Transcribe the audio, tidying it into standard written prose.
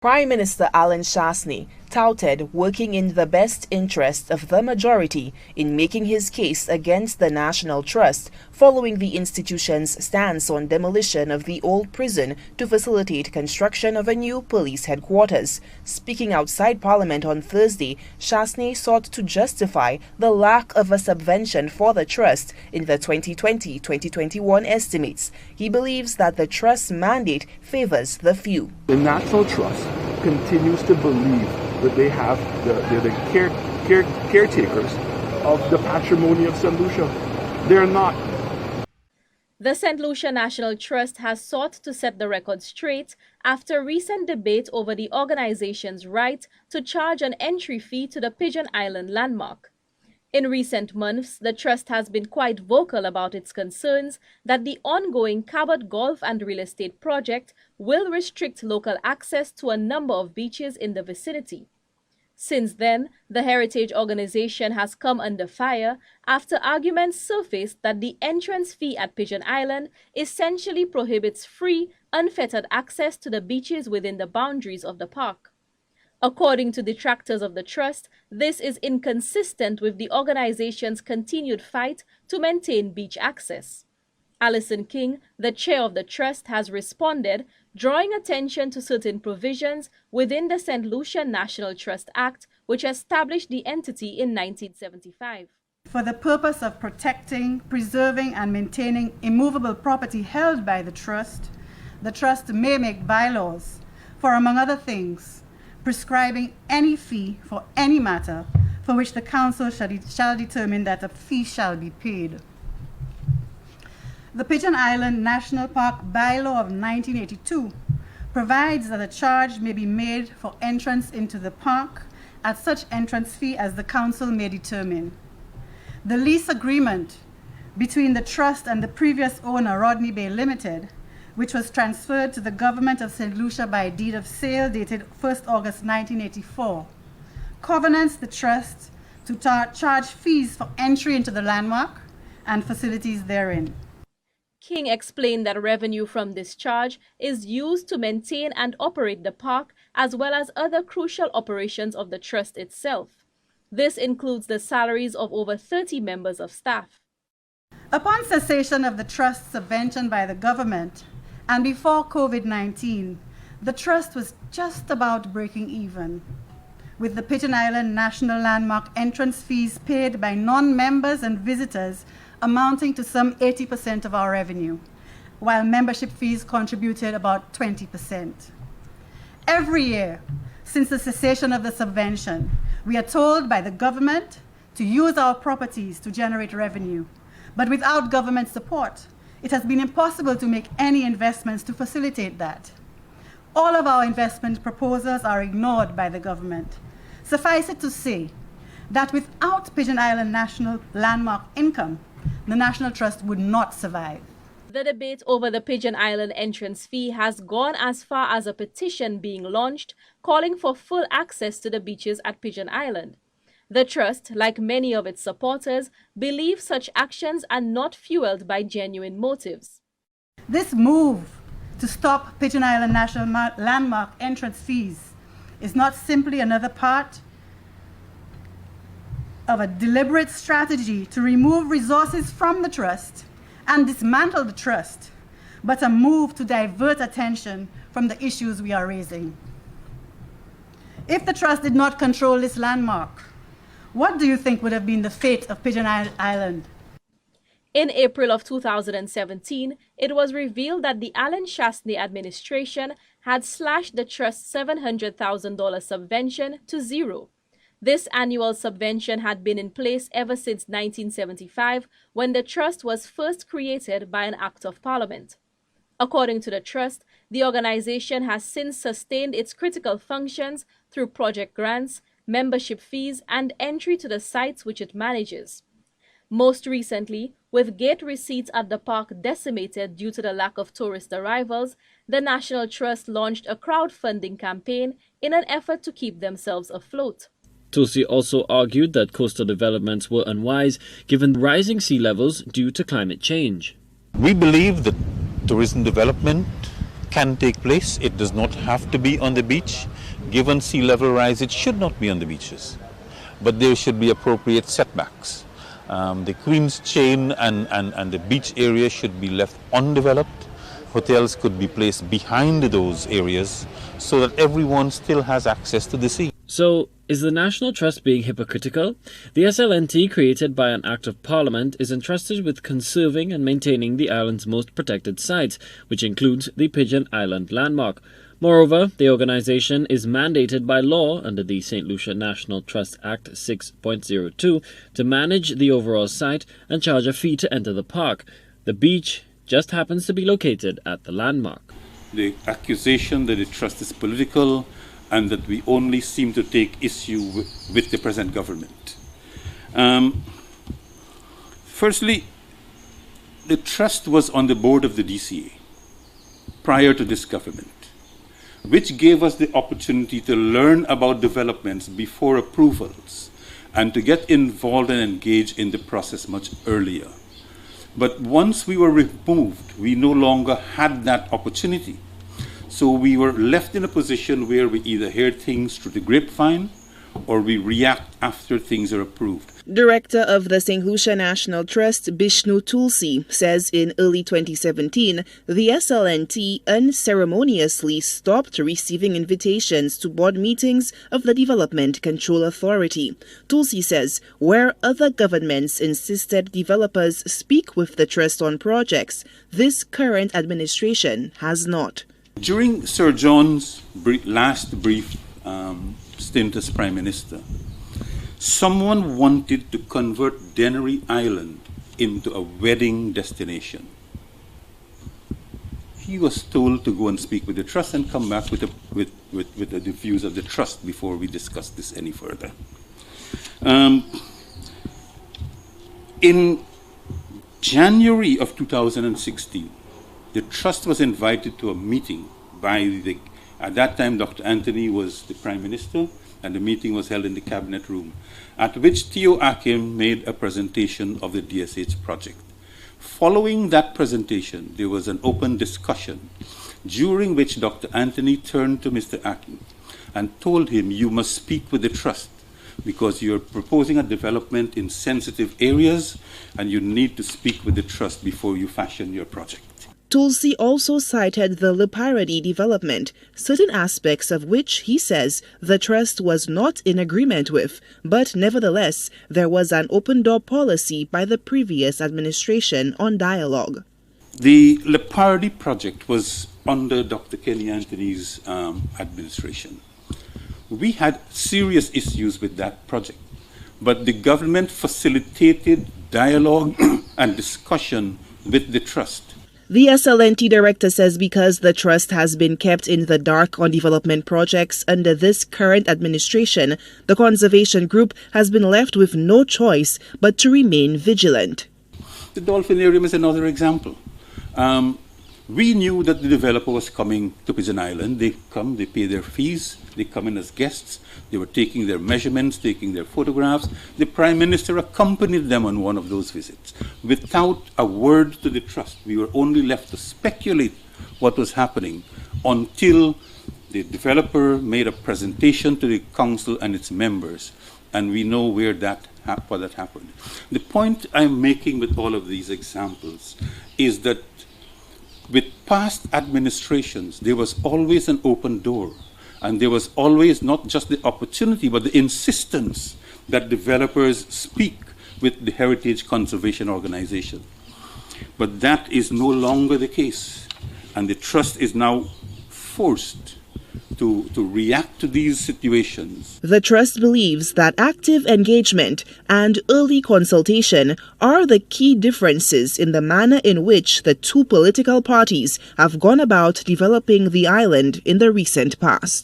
Prime Minister Alan Chastanet touted working in the best interest of the majority in making his case against the National Trust following the institution's stance on demolition of the old prison to facilitate construction of a new police headquarters. Speaking outside Parliament on Thursday, Chastanet sought to justify the lack of a subvention for the Trust in the 2020-2021 estimates. He believes that the Trust's mandate favors the few. The National Trust continues to believe that they have the caretakers of the patrimony of St. Lucia. They're not. The St. Lucia National Trust has sought to set the record straight after recent debate over the organization's right to charge an entry fee to the Pigeon Island landmark. In recent months, the Trust has been quite vocal about its concerns that the ongoing Cabot Golf and Real Estate project will restrict local access to a number of beaches in the vicinity. Since then, the heritage organization has come under fire after arguments surfaced that the entrance fee at Pigeon Island essentially prohibits free, unfettered access to the beaches within the boundaries of the park. According to detractors of the Trust, this is inconsistent with the organization's continued fight to maintain beach access. Alison King, the chair of the Trust, has responded, drawing attention to certain provisions within the St. Lucia National Trust Act, which established the entity in 1975. For the purpose of protecting, preserving, and maintaining immovable property held by the Trust may make bylaws for, among other things, prescribing any fee for any matter for which the Council shall determine that a fee shall be paid. The Pigeon Island National Park Bylaw of 1982 provides that a charge may be made for entrance into the park at such entrance fee as the Council may determine. The lease agreement between the Trust and the previous owner, Rodney Bay Limited, which was transferred to the government of St. Lucia by deed of sale dated 1st August 1984, covenants the Trust to charge fees for entry into the landmark and facilities therein. King explained that revenue from this charge is used to maintain and operate the park as well as other crucial operations of the Trust itself. This includes the salaries of over 30 members of staff. Upon cessation of the Trust's subvention by the government, and before COVID-19, the Trust was just about breaking even, with the Pigeon Island National Landmark entrance fees paid by non-members and visitors amounting to some 80% of our revenue, while membership fees contributed about 20%. Every year, since the cessation of the subvention, we are told by the government to use our properties to generate revenue, but without government support, it has been impossible to make any investments to facilitate that. All of our investment proposals are ignored by the government. Suffice it to say that without Pigeon Island National Landmark income, the National Trust would not survive. The debate over the Pigeon Island entrance fee has gone as far as a petition being launched calling for full access to the beaches at Pigeon Island. The Trust, like many of its supporters, believe such actions are not fueled by genuine motives. This move to stop Pigeon Island National Landmark entrance fees is not simply another part of a deliberate strategy to remove resources from the Trust and dismantle the Trust, but a move to divert attention from the issues we are raising. If the Trust did not control this landmark, what do you think would have been the fate of Pigeon Island? In April of 2017, it was revealed that the Alan Chastanet administration had slashed the Trust's $700,000 subvention to zero. This annual subvention had been in place ever since 1975, when the Trust was first created by an Act of Parliament. According to the Trust, the organization has since sustained its critical functions through project grants, membership fees, and entry to the sites which it manages. Most recently, with gate receipts at the park decimated due to the lack of tourist arrivals, the National Trust launched a crowdfunding campaign in an effort to keep themselves afloat. Tosi also argued that coastal developments were unwise given rising sea levels due to climate change. We believe that tourism development can take place. It does not have to be on the beach. Given sea level rise, it should not be on the beaches. But there should be appropriate setbacks. The Queen's Chain and the beach area should be left undeveloped. Hotels could be placed behind those areas so that everyone still has access to the sea. So, is the National Trust being hypocritical? The SLNT, created by an Act of Parliament, is entrusted with conserving and maintaining the island's most protected sites, which includes the Pigeon Island landmark. Moreover, the organization is mandated by law under the St. Lucia National Trust Act 6.02 to manage the overall site and charge a fee to enter the park. The beach just happens to be located at the landmark. The accusation that the trust is political and that we only seem to take issue with the present government. Firstly, the trust was on the board of the DCA prior to this government, which gave us the opportunity to learn about developments before approvals and to get involved and engage in the process much earlier. But once we were removed, we no longer had that opportunity. So we were left in a position where we either hear things through the grapevine or we react after things are approved. Director of the St. Lucia National Trust, Bishnu Tulsi, says in early 2017, the SLNT unceremoniously stopped receiving invitations to board meetings of the Development Control Authority. Tulsi says where other governments insisted developers speak with the trust on projects, this current administration has not. During Sir John's last brief stint as Prime Minister, someone wanted to convert Dennery Island into a wedding destination. He was told to go and speak with the trust and come back with the views of the trust before we discuss this any further. In January of 2016, the trust was invited to a meeting by at that time Dr. Anthony was the Prime Minister, and the meeting was held in the Cabinet Room, at which Theo Akim made a presentation of the DSH project. Following that presentation, there was an open discussion, during which Dr. Anthony turned to Mr. Akim and told him, you must speak with the trust because you're proposing a development in sensitive areas and you need to speak with the trust before you fashion your project. Tulsi also cited the Leparadi development, certain aspects of which, he says, the trust was not in agreement with, but nevertheless, there was an open-door policy by the previous administration on dialogue. The Leparadi project was under Dr. Kenny Anthony's administration. We had serious issues with that project, but the government facilitated dialogue and discussion with the trust. The SLNT director says because the trust has been kept in the dark on development projects under this current administration, the conservation group has been left with no choice but to remain vigilant. The Dolphinarium is another example. We knew that the developer was coming to Pigeon Island. They come, they pay their fees, they come in as guests. They were taking their measurements, taking their photographs. The Prime Minister accompanied them on one of those visits. Without a word to the trust, we were only left to speculate what was happening until the developer made a presentation to the council and its members, and we know where that happened. The point I'm making with all of these examples is that with past administrations, there was always an open door. And there was always not just the opportunity, but the insistence that developers speak with the Heritage Conservation Organization. But that is no longer the case. And the trust is now forced to react to these situations. The trust believes that active engagement and early consultation are the key differences in the manner in which the two political parties have gone about developing the island in the recent past.